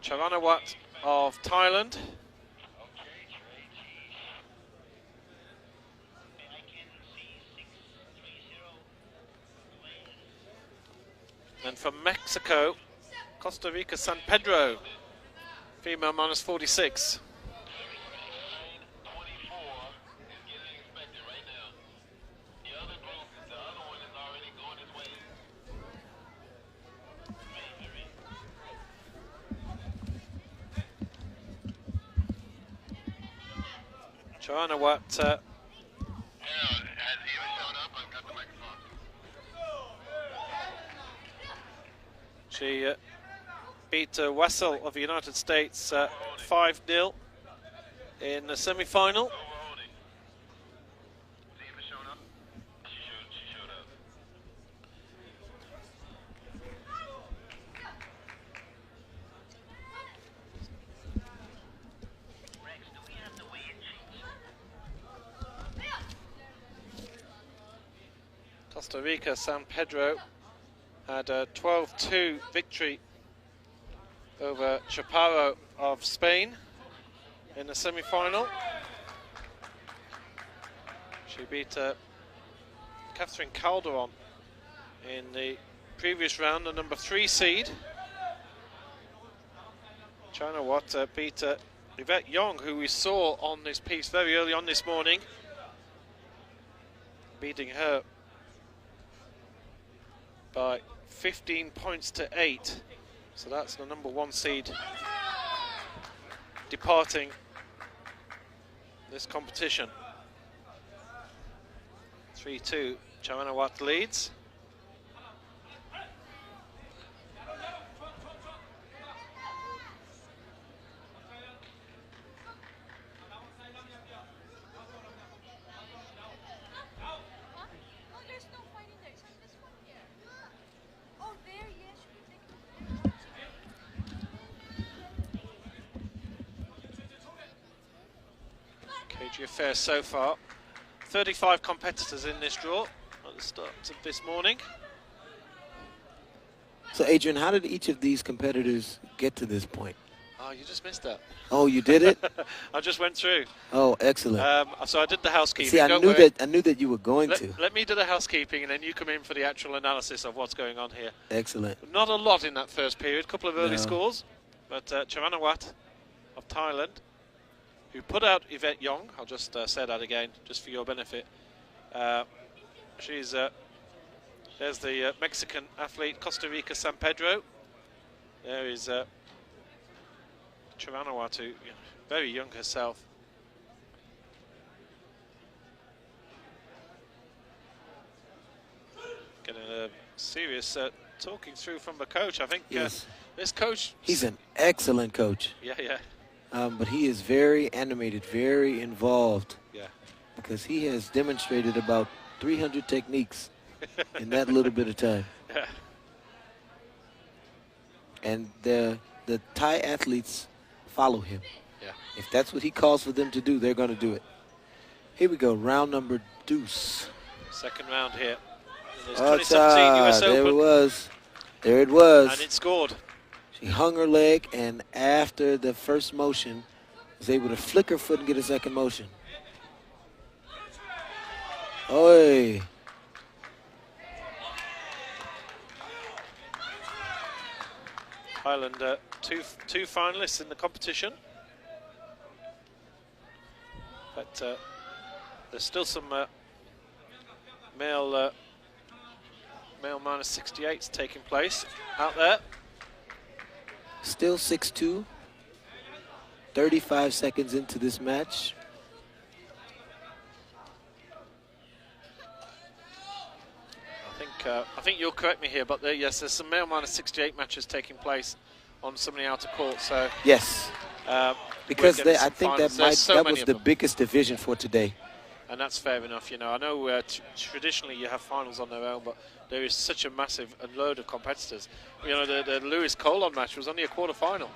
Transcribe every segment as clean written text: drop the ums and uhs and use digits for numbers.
Charanawat of Thailand. And from Mexico, Costa Rica, San Pedro, female -46. Charanawat she beat Wessel of the United States 5-0 in the semi-final. Costa Rica, San Pedro had a 12-2 victory over Chaparro of Spain in the semi-final. She beat Catherine Calderon in the previous round, the number 3 seed. Charanawat beat Yvette Young, who we saw on this piece very early on this morning, beating her by 15 points to 8. So that's the number 1 seed departing this competition. 3-2, Charanawat leads. Affair so far. 35 competitors in this draw at the start of this morning. So Adrian, how did each of these competitors get to this point? Oh, you just missed that. Oh, you did it? I just went through. Oh, excellent. So I did the housekeeping. See, I knew that you were going to. Let me do the housekeeping, and then you come in for the actual analysis of what's going on here. Excellent. Not a lot in that first period. A couple of early scores, but Charanawat of Thailand, who put out Yvette Young, I'll just say that again, just for your benefit. There's the Mexican athlete, Costa Rica, San Pedro. There is Charanawat, who, very young herself. Getting a serious talking through from the coach. I think yes. This coach... He's an excellent coach. Yeah, yeah. But he is very animated, very involved. Yeah. Because he has demonstrated about 300 techniques in that little bit of time. Yeah. And the Thai athletes follow him. Yeah. If that's what he calls for them to do, they're going to do it. Here we go, round number deuce. Second round here. There's 2017 US Open. There it was. There it was. And it scored. She hung her leg, and after the first motion, was able to flick her foot and get a second motion. Oi. Ireland, two finalists in the competition. But there's still some male -68s taking place out there. Still 6-2, 35 seconds into this match. I think you'll correct me here, but yes, there's some male -68 matches taking place on some of the outer courts. So yes, because I think that was the biggest division for today. And that's fair enough. You know, I know traditionally you have finals on their own, but there is such a massive load of competitors. You know, the Lewis Colon match was only a quarter-final,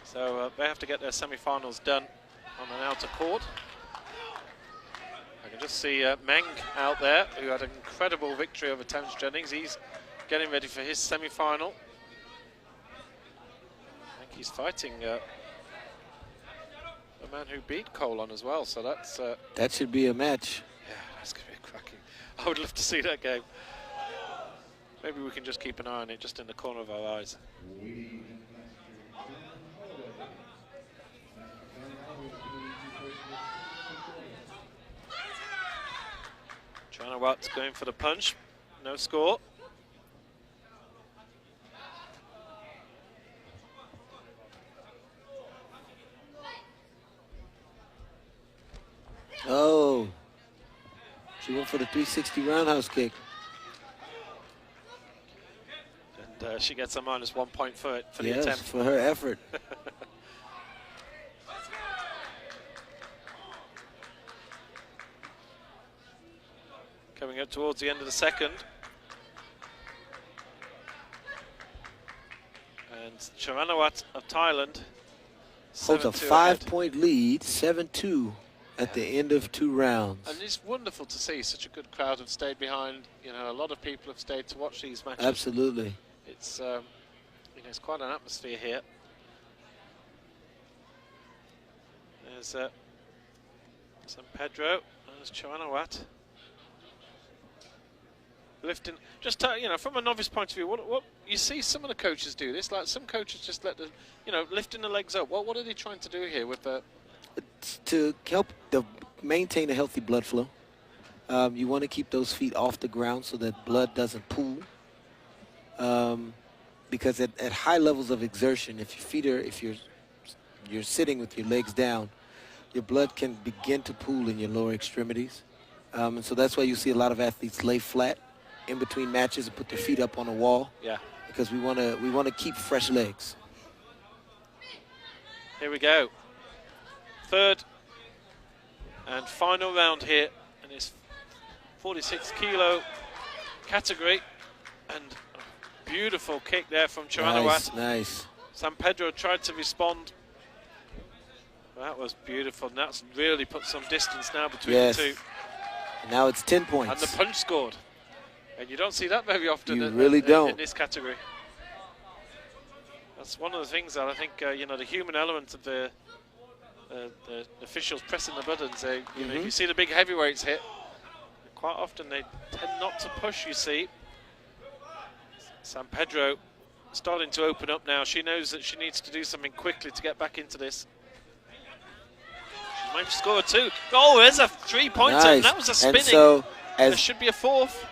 so they have to get their semi-finals done on an outer court. I can just see Meng out there, who had an incredible victory over Terence Jennings. He's getting ready for his semi-final. I think he's fighting a man who beat Cole on as well, so that's... that should be a match. Yeah, that's going to be cracking. I would love to see that game. Maybe we can just keep an eye on it, just in the corner of our eyes. Charanawat's going for the punch. No score. Oh, she went for the 360 roundhouse kick. And she gets a -1 point for it, for the yes, attempt. for her effort. Coming up towards the end of the second. And Charanawat of Thailand holds a 5-point lead, 7-2 at the end of 2 rounds. And it's wonderful to see such a good crowd have stayed behind. You know, a lot of people have stayed to watch these matches. Absolutely. It's, you know, it's quite an atmosphere here. There's San Pedro, there's Charanawat. Lifting, just you know, from a novice point of view, what you see some of the coaches do this. Like some coaches just let the, you know, lifting the legs up. What are they trying to do here with the? To help maintain a healthy blood flow. You want to keep those feet off the ground so that blood doesn't pool. Because at high levels of exertion, if you're sitting with your legs down, your blood can begin to pool in your lower extremities. And so that's why you see a lot of athletes lay flat in between matches and put their feet up on a wall. Yeah. Because we want to keep fresh legs. Here we go. Third and final round here in this 46 kilo category, and a beautiful kick there from Charanawat. Nice. San Pedro tried to respond. That was beautiful, and that's really put some distance now between the two. Now it's 10 points. And the punch scored. And you don't see that very often. You really don't. In this category. That's one of the things that I think, you know, the human element of the officials pressing the buttons. You know, if you see the big heavyweights hit, quite often they tend not to push, you see. San Pedro starting to open up now. She knows that she needs to do something quickly to get back into this. She might score a 2. Oh, there's a 3-pointer. Nice. And that was a spinning. And so, there should be a 4th.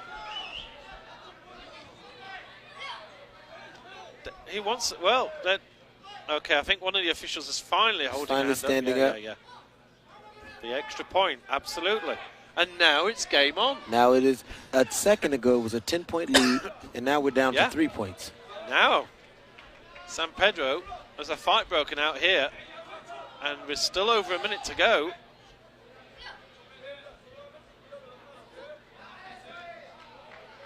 He wants, well, that. Okay, I think one of the officials is finally holding standing up. Yeah. The extra point, absolutely. And now it's game on. Now it is. A second ago it was a 10-point lead, and now we're down to 3 points. Now, San Pedro, there's a fight broken out here, and we're still over a minute to go.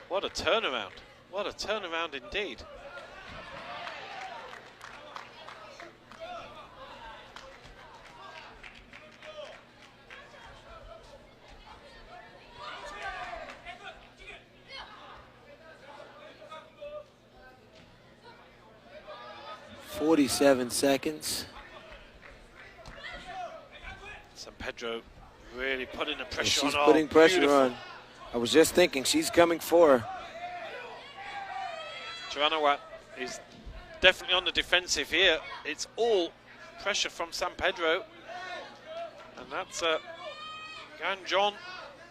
What a turnaround. What a turnaround indeed. .47 seconds. San Pedro really putting the pressure on. She's putting pressure on. I was just thinking, she's coming for her. Charanawat is definitely on the defensive here. It's all pressure from San Pedro. And that's Gan-John.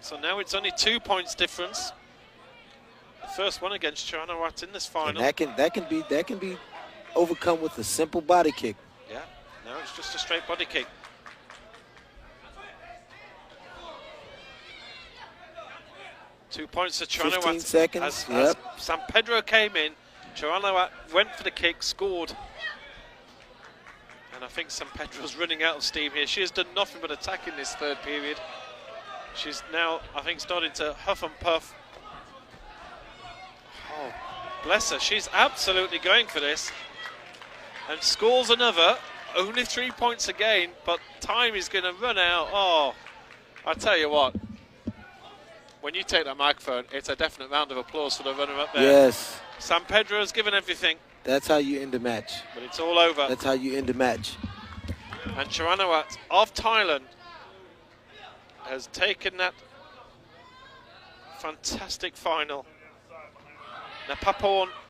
So now it's only 2 points difference. The first one against Charanawat in this final. And that can be overcome with a simple body kick. Yeah, no, it's just a straight body kick. Two points to Charanawat. 15 seconds, As San Pedro came in, Charanawat went for the kick, scored. And I think San Pedro's running out of steam here. She has done nothing but attack in this third period. She's now, I think, starting to huff and puff. Oh, bless her. She's absolutely going for this. And scores another. Only 3 points again, but time is going to run out. Oh, I tell you what. when you take that microphone, it's a definite round of applause for the runner-up there. Yes. San Pedro has given everything. That's how you end the match. But it's all over. That's how you end the match. And Charanawat of Thailand has taken that fantastic final. Napaporn